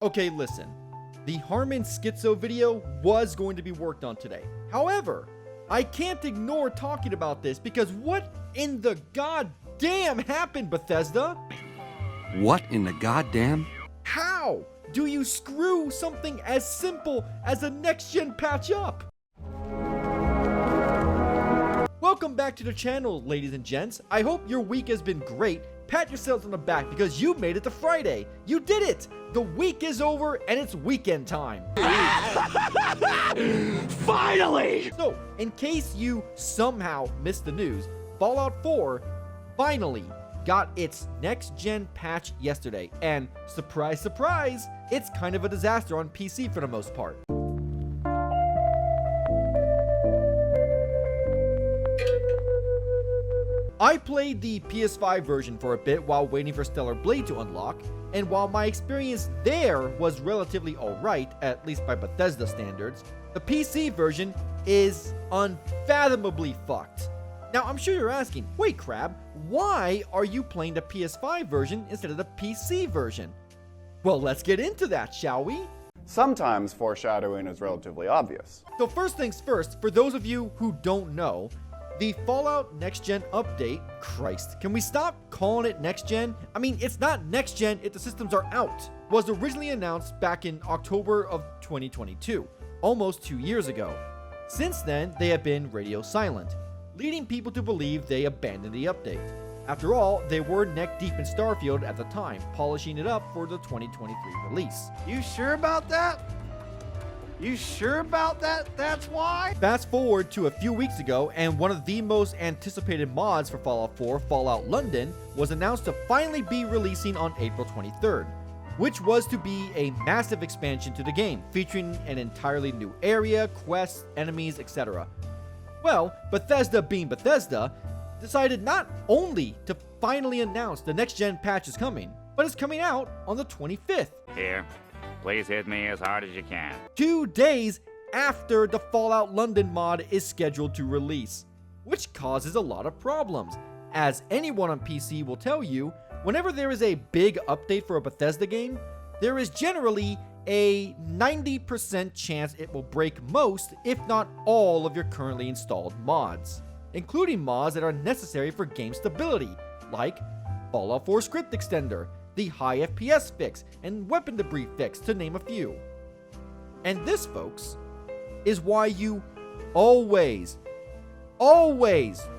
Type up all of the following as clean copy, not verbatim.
Okay, listen. The Harmon Schizo video was going to be worked on today. However, I can't ignore talking about this because what in the goddamn happened, Bethesda? What in the goddamn? How do you screw something as simple as a next-gen patch up? Welcome back to the channel, ladies and gents. I hope your week has been great. Pat yourselves on the back because you made it to Friday. You did it! The week is over and it's weekend time. Finally! So, in case you somehow missed the news, Fallout 4 finally got its next-gen patch yesterday. And surprise, surprise, it's kind of a disaster on PC for the most part. I played the PS5 version for a bit while waiting for Stellar Blade to unlock, and while my experience there was relatively alright, at least by Bethesda standards, the PC version is unfathomably fucked. Now I'm sure you're asking, wait Crab, why are you playing the PS5 version instead of the PC version? Well, let's get into that, shall we? Sometimes foreshadowing is relatively obvious. So first things first, for those of you who don't know, the Fallout Next Gen update, Christ, can we stop calling it Next Gen? I mean, it's not Next Gen if the systems are out. Was originally announced back in October of 2022, almost 2 years ago. Since then, they have been radio silent, leading people to believe they abandoned the update. After all, they were neck deep in Starfield at the time, polishing it up for the 2023 release. You sure about that? You sure about that? That's why? Fast forward to a few weeks ago, and one of the most anticipated mods for Fallout 4, Fallout London, was announced to finally be releasing on April 23rd, which was to be a massive expansion to the game, featuring an entirely new area, quests, enemies, etc. Well, Bethesda being Bethesda, decided not only to finally announce the next-gen patch is coming, but it's coming out on the 25th. Here, please hit me as hard as you can. 2 days after the Fallout London mod is scheduled to release, which causes a lot of problems. As anyone on PC will tell you, whenever there is a big update for a Bethesda game, there is generally a 90% chance it will break most, if not all, of your currently installed mods, including mods that are necessary for game stability, like Fallout 4 Script Extender, the high FPS fix, and weapon debris fix, to name a few. And this, folks, is why you always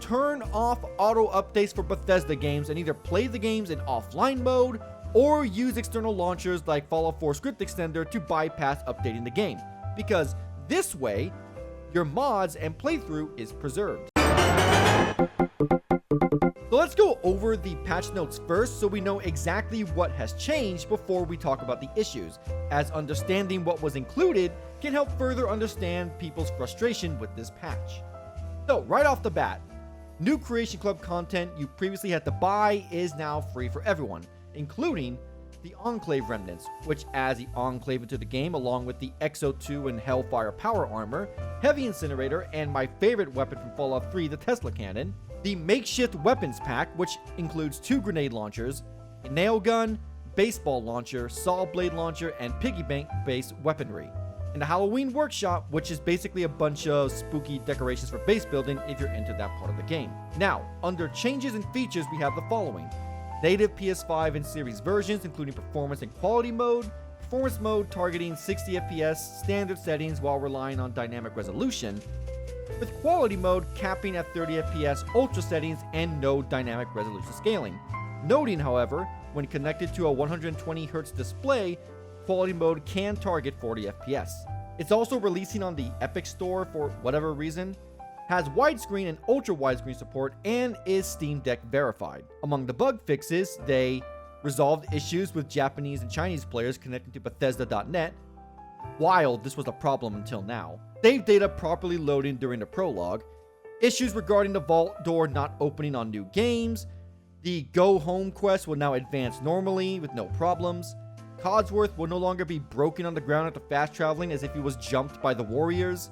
turn off auto updates for Bethesda games and either play the games in offline mode or use external launchers like Fallout 4 Script Extender to bypass updating the game, because this way, your mods and playthrough is preserved. So let's go over the patch notes first so we know exactly what has changed before we talk about the issues, as understanding what was included can help further understand people's frustration with this patch. So right off the bat, new Creation Club content you previously had to buy is now free for everyone, including the Enclave Remnants, which adds the Enclave into the game along with the Exo-2 and Hellfire Power Armor, Heavy Incinerator, and my favorite weapon from Fallout 3, the Tesla Cannon, the Makeshift Weapons Pack, which includes 2 grenade launchers, a nail gun, baseball launcher, saw blade launcher, and piggy bank-based weaponry, and the Halloween Workshop, which is basically a bunch of spooky decorations for base building if you're into that part of the game. Now, under changes and features, we have the following: native PS5 and Series versions, including Performance and Quality mode, Performance mode targeting 60 FPS standard settings while relying on dynamic resolution, with Quality mode capping at 30 FPS ultra settings and no dynamic resolution scaling. Noting, however, when connected to a 120Hz display, Quality mode can target 40 FPS. It's also releasing on the Epic Store for whatever reason, has widescreen and ultra widescreen support, and is Steam Deck verified. Among the bug fixes, they resolved issues with Japanese and Chinese players connecting to Bethesda.net, while this was a problem until now. Save data properly loading during the prologue, issues regarding the vault door not opening on new games, the Go Home quest will now advance normally with no problems, Codsworth will no longer be broken on the ground after fast traveling as if he was jumped by the warriors,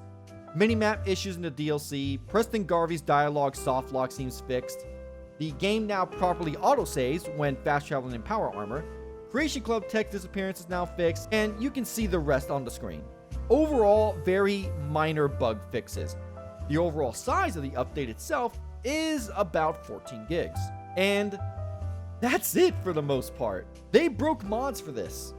minimap issues in the DLC, Preston Garvey's dialogue softlock seems fixed, the game now properly autosaves when fast traveling in power armor, Creation Club text disappearance is now fixed, and you can see the rest on the screen. Overall, very minor bug fixes. The overall size of the update itself is about 14 gigs. And that's it for the most part. They broke mods for this.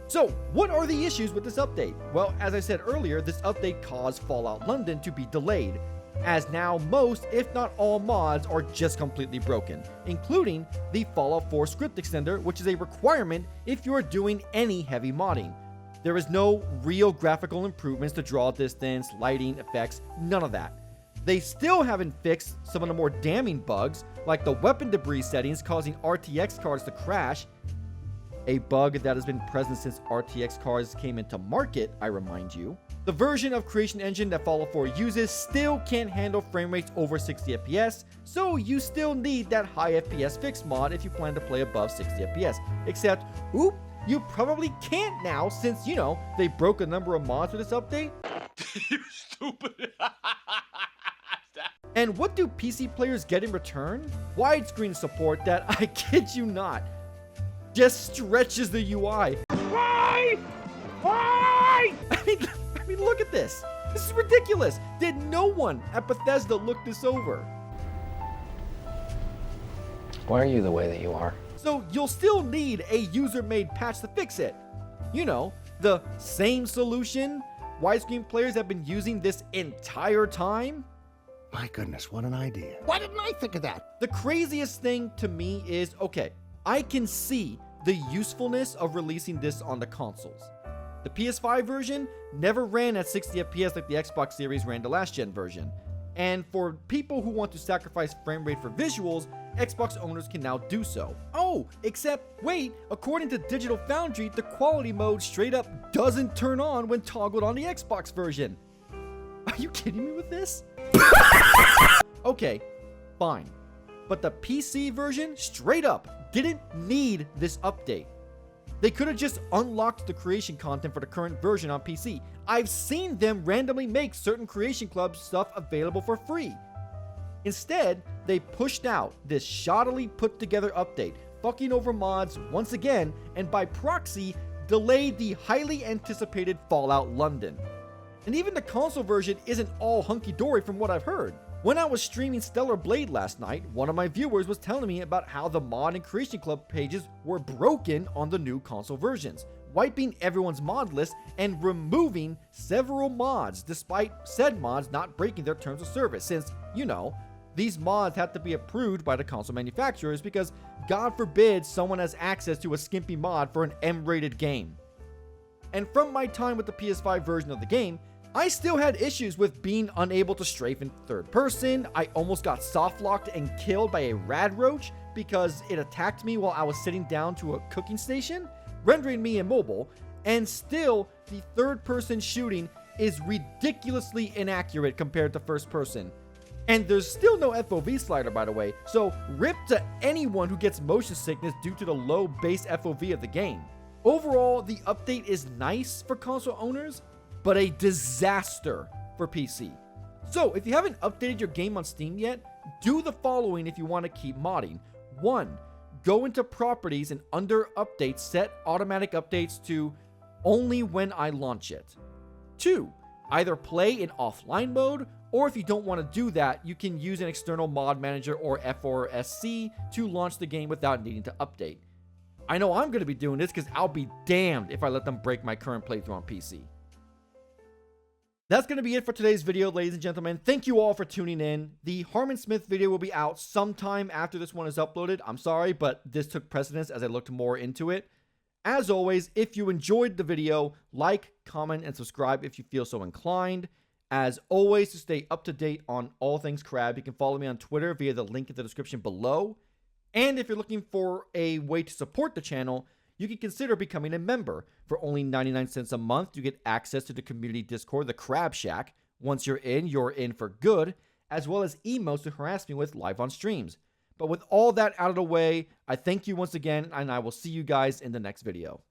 So, what are the issues with this update? Well, as I said earlier, this update caused Fallout London to be delayed, as now most, if not all, mods are just completely broken, including the Fallout 4 script extender, which is a requirement if you are doing any heavy modding. There is no real graphical improvements to draw distance, lighting, effects, none of that. They still haven't fixed some of the more damning bugs, like the weapon debris settings causing RTX cards to crash, a bug that has been present since RTX cards came into market, I remind you. The version of Creation Engine that Fallout 4 uses still can't handle frame rates over 60 FPS, so you still need that high FPS fix mod if you plan to play above 60 FPS. Except, oop, you probably can't now since, you know, they broke a number of mods with this update. You stupid. And what do PC players get in return? Widescreen support that, I kid you not, just stretches the UI. Why? Why? I mean, look at this. This is ridiculous. Did no one at Bethesda look this over? Why are you the way that you are? So you'll still need a user-made patch to fix it. You know, the same solution widescreen players have been using this entire time. My goodness, what an idea. Why didn't I think of that? The craziest thing to me is, okay, I can see the usefulness of releasing this on the consoles. The PS5 version never ran at 60 FPS like the Xbox Series ran the last gen version. And for people who want to sacrifice frame rate for visuals, Xbox owners can now do so. Oh, except, wait, according to Digital Foundry, the quality mode straight up doesn't turn on when toggled on the Xbox version. Are you kidding me with this? Okay, fine. But the PC version, straight up, didn't need this update. They could have just unlocked the creation content for the current version on PC. I've seen them randomly make certain Creation Club stuff available for free. Instead, they pushed out this shoddily put together update, fucking over mods once again, and by proxy, delayed the highly anticipated Fallout London. And even the console version isn't all hunky-dory from what I've heard. When I was streaming Stellar Blade last night, one of my viewers was telling me about how the mod and Creation Club pages were broken on the new console versions, wiping everyone's mod list and removing several mods despite said mods not breaking their terms of service since, you know, these mods have to be approved by the console manufacturers because God forbid someone has access to a skimpy mod for an M-rated game. And from my time with the PS5 version of the game, I still had issues with being unable to strafe in third person. I almost got soft locked and killed by a rad roach because it attacked me while I was sitting down to a cooking station, rendering me immobile, and still the third person shooting is ridiculously inaccurate compared to first person. And there's still no FOV slider, by the way, so rip to anyone who gets motion sickness due to the low base FOV of the game. Overall, the update is nice for console owners, but a disaster for PC. So if you haven't updated your game on Steam yet, do the following if you want to keep modding. 1. Go into properties and under updates, set automatic updates to only when I launch it. 2. Either play in offline mode, or if you don't want to do that, you can use an external mod manager or F4SC to launch the game without needing to update. I know I'm going to be doing this because I'll be damned if I let them break my current playthrough on PC. That's going to be it for today's video, ladies and gentlemen. Thank you all for tuning in. The Harmon Smith video will be out sometime after this one is uploaded. I'm sorry, but this took precedence as I looked more into it. As always, if you enjoyed the video, like, comment, and subscribe if you feel so inclined. As always, to stay up to date on all things crab, you can follow me on Twitter via the link in the description below. And if you're looking for a way to support the channel, you can consider becoming a member. For only 99 cents a month, you get access to the community Discord, the Crab Shack. Once you're in for good, as well as emotes to harass me with live on streams. But with all that out of the way, I thank you once again, and I will see you guys in the next video.